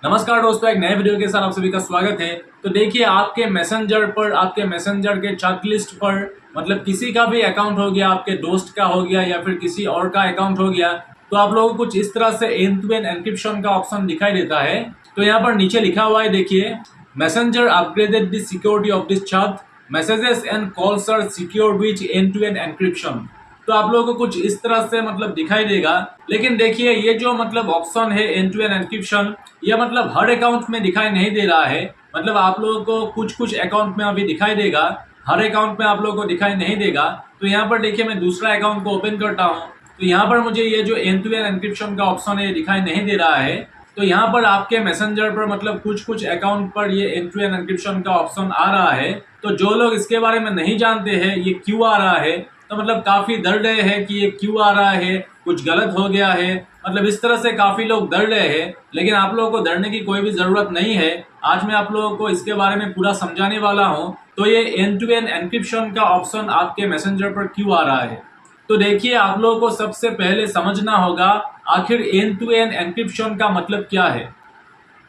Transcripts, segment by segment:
नमस्कार दोस्तों, एक नए वीडियो के साथ आप सभी का स्वागत है। तो देखिए, आपके मैसेंजर के चैट लिस्ट पर मतलब किसी का भी अकाउंट हो गया, आपके दोस्त का हो गया या फिर किसी और का अकाउंट हो गया, तो आप लोगों को कुछ इस तरह से एंड टू एंड एन्क्रिप्शन का ऑप्शन दिखाई देता है। तो यहाँ पर नीचे लिखा हुआ है, देखिए, messenger upgraded the security of this chat, messages and calls are secured with end to end encryption. तो आप लोगों को कुछ इस तरह से मतलब दिखाई देगा। लेकिन देखिए, ये जो मतलब ऑप्शन है एंड टू एंड एन्क्रिप्शन, ये मतलब हर अकाउंट में दिखाई नहीं दे रहा है। मतलब आप लोगों को कुछ कुछ अकाउंट में अभी दिखाई देगा, हर अकाउंट में आप लोगों को दिखाई नहीं देगा। तो यहाँ पर देखिए, मैं दूसरा अकाउंट को ओपन करता हूँ, तो यहाँ पर मुझे ये जो एंड टू एंड एन्क्रिप्शन का ऑप्शन है, ये दिखाई नहीं दे रहा है। तो यहाँ पर आपके मैसेंजर पर मतलब कुछ कुछ अकाउंट पर ये एंड टू एंड एन्क्रिप्शन का ऑप्शन आ रहा है। तो जो लोग इसके बारे में नहीं जानते हैं ये क्यों आ रहा है, तो मतलब काफी डर रहे हैं कि ये क्यों आ रहा है, कुछ गलत हो गया है, मतलब इस तरह से काफी लोग डर रहे हैं। लेकिन आप लोगों को डरने की कोई भी जरूरत नहीं है। आज मैं आप लोगों को इसके बारे में पूरा समझाने वाला हूँ। तो ये एंड टू एंड एन्क्रिप्शन का ऑप्शन आपके मैसेंजर पर क्यों आ रहा है। तो देखिए, आप लोगों को सबसे पहले समझना होगा आखिर एंड टू एंड एन्क्रिप्शन का मतलब क्या है।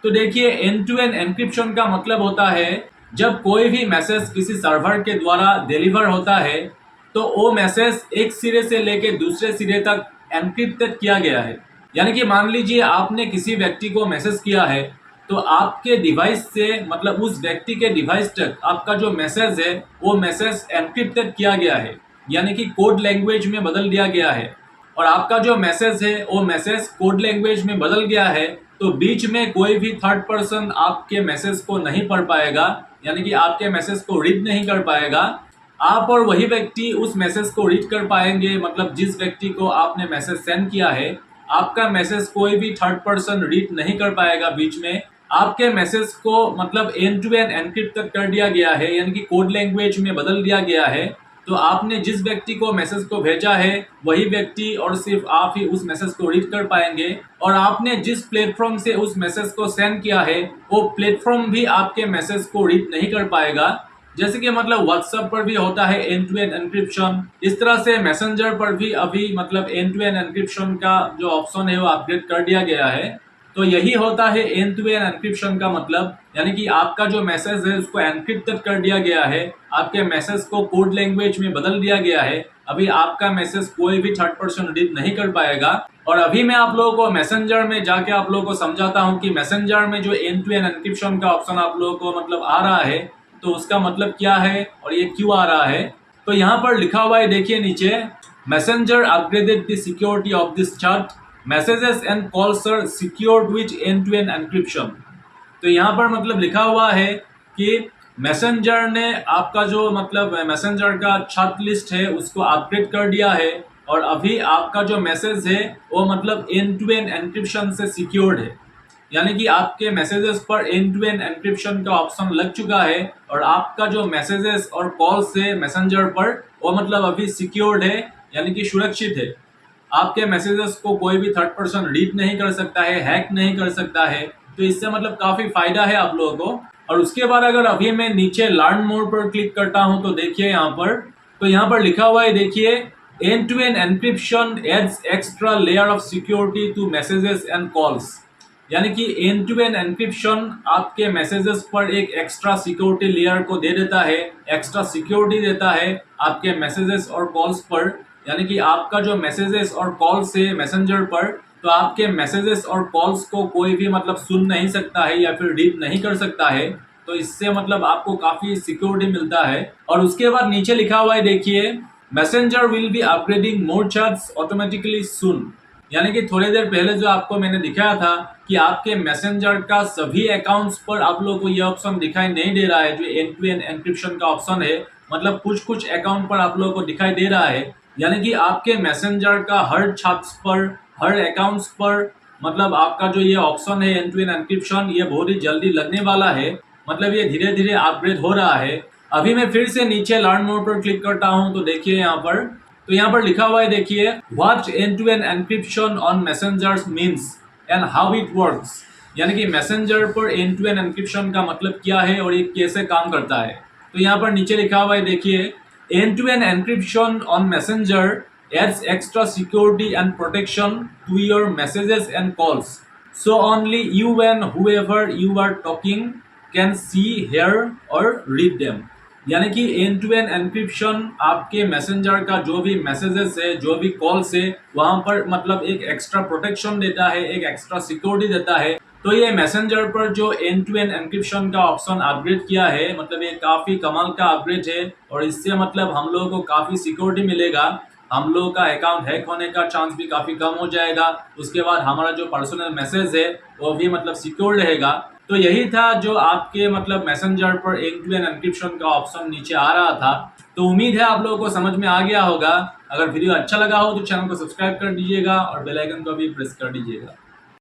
तो देखिए, एंड टू एंड एन्क्रिप्शन का मतलब होता है जब कोई भी मैसेज किसी सर्वर के द्वारा डिलीवर होता है तो वो मैसेज एक सिरे से लेके दूसरे सिरे तक एन्क्रिप्टेड किया गया है। यानी कि मान लीजिए आपने किसी व्यक्ति को मैसेज किया है, तो आपके डिवाइस से मतलब उस व्यक्ति के डिवाइस तक आपका जो मैसेज है वो मैसेज एन्क्रिप्टेड किया गया है, यानी कि कोड लैंग्वेज में बदल दिया गया है। और आपका जो मैसेज है वो मैसेज कोड लैंग्वेज में बदल गया है, तो बीच में कोई भी थर्ड पर्सन आपके मैसेज को नहीं पढ़ पाएगा, यानी कि आपके मैसेज को रीड नहीं कर पाएगा। आप और वही व्यक्ति उस मैसेज को रीड कर पाएंगे। मतलब जिस व्यक्ति को आपने मैसेज सेंड किया है, आपका मैसेज कोई भी थर्ड पर्सन रीड नहीं कर पाएगा बीच में। आपके मैसेज को मतलब एंड टू एंड एन्क्रिप्ट तक कर दिया गया है, यानी कि कोड लैंग्वेज में बदल दिया गया है। तो आपने जिस व्यक्ति को मैसेज को भेजा है वही व्यक्ति और सिर्फ आप ही उस मैसेज को रीड कर पाएंगे। और आपने जिस प्लेटफॉर्म से उस मैसेज को सेंड किया है वो प्लेटफॉर्म भी आपके मैसेज को रीड नहीं कर पाएगा। जैसे कि मतलब व्हाट्सएप पर भी होता है एंड टू एंड एन्क्रिप्शन, इस तरह से मैसेंजर पर भी अभी मतलब एंड टू एंड एन्क्रिप्शन का जो ऑप्शन है वो अपग्रेड कर दिया गया है। तो यही होता है एंड टू एंड एन्क्रिप्शन का मतलब, यानी कि आपका जो मैसेज है उसको एन्क्रिप्टेड कर दिया गया है, आपके मैसेज को कोड लैंग्वेज में बदल दिया गया है। अभी आपका मैसेज कोई भी थर्ड पर्सन रीड नहीं कर पाएगा। और अभी मैं आप लोगों को मैसेंजर में जाके आप लोगों को समझाता हूँ कि मैसेंजर में जो एंड टू एंड एन्क्रिप्शन का ऑप्शन आप लोगों को मतलब आ रहा है, तो उसका मतलब क्या है और ये क्यों आ रहा है। तो यहाँ पर लिखा हुआ है, देखिए नीचे, messenger upgraded the security of this chat, messages and calls are secured with end to end encryption. तो यहाँ पर मतलब लिखा हुआ है कि मैसेंजर ने आपका जो मतलब मैसेंजर का चैट लिस्ट है उसको अपग्रेड कर दिया है, और अभी आपका जो मैसेज है वो मतलब एंड टू एंड एन्क्रिप्शन से सिक्योर्ड है। यानी कि आपके मैसेजेस पर एंड टू एंड एन्क्रिप्शन का ऑप्शन लग चुका है, और आपका जो मैसेजेस और कॉल्स है मैसेंजर पर वो मतलब अभी सिक्योर्ड है, यानी कि सुरक्षित है। आपके मैसेजेस को कोई भी थर्ड पर्सन रीड नहीं कर सकता है, हैक नहीं कर सकता है। तो इससे मतलब काफी फायदा है आप लोगों को। और उसके बाद अगर अभी मैं नीचे लर्न मोर पर क्लिक करता हूं, तो देखिए यहाँ पर, तो यहाँ पर लिखा हुआ है, देखिए, end to end encryption adds extra layer of security to messages and calls. यानी कि एंड टू एंड एन्क्रिप्शन आपके मैसेजेस पर एक एक्स्ट्रा सिक्योरिटी लेयर को दे देता है, एक्स्ट्रा सिक्योरिटी देता है आपके मैसेजेस और कॉल्स पर। यानी कि आपका जो मैसेजेस और कॉल्स है मैसेंजर पर, तो आपके मैसेजेस और कॉल्स को कोई भी मतलब सुन नहीं सकता है या फिर रीड नहीं कर सकता है। तो इससे मतलब आपको काफी सिक्योरिटी मिलता है। और उसके बाद नीचे लिखा हुआ है, देखिए, messenger will be upgrading more chats automatically soon. यानी कि थोड़ी देर पहले जो आपको मैंने दिखाया था कि आपके मैसेंजर का सभी अकाउंट्स पर आप लोगों को यह ऑप्शन दिखाई नहीं दे रहा है, जो एंड टू एंड एन्क्रिप्शन का ऑप्शन है। मतलब कुछ कुछ अकाउंट पर आप लोगों को दिखाई दे रहा है। यानी कि आपके मैसेंजर का हर चैट्स पर, हर अकाउंट्स पर मतलब आपका जो ये ऑप्शन है एंड टू एंड एन्क्रिप्शन, ये बहुत ही जल्दी लगने वाला है। मतलब ये धीरे धीरे अपग्रेड हो रहा है। अभी मैं फिर से नीचे लर्न मोड पर क्लिक करता हूँ, तो देखिए यहाँ पर, तो यहाँ पर लिखा हुआ है, देखिए, what end to end encryption on messengers means and how it works. यानी कि मैसेंजर पर एंड टू एंड एन्क्रिप्शन का मतलब क्या है और ये कैसे काम करता है। तो यहाँ पर नीचे लिखा हुआ है, देखिए, end to end encryption on messenger adds extra security and protection to your messages and calls. So only you and whoever you are talking can see, hear or read them. यानी कि एंड टू एंड एनक्रिप्शन आपके messenger का जो भी messages है, जो भी calls है, वहां पर मतलब एक एक्स्ट्रा प्रोटेक्शन देता है, एक एक्स्ट्रा सिक्योरिटी देता है। तो ये मैसेंजर पर जो एंड टू एंड एनक्रिप्शन का ऑप्शन अपग्रेड किया है, मतलब ये काफी कमाल का अपग्रेड है और इससे मतलब हम लोगों को काफी सिक्योरिटी मिलेगा। हम लोगों का अकाउंट हैक होने का चांस भी काफी कम हो जाएगा। उसके बाद हमारा जो पर्सनल मैसेज है वो भी मतलब सिक्योर रहेगा। तो यही था जो आपके मतलब मैसेंजर पर एंड टू एंड एनक्रिप्शन का ऑप्शन नीचे आ रहा था। तो उम्मीद है आप लोगों को समझ में आ गया होगा। अगर वीडियो अच्छा लगा हो तो चैनल को सब्सक्राइब कर दीजिएगा और बेल आइकन को भी प्रेस कर दीजिएगा।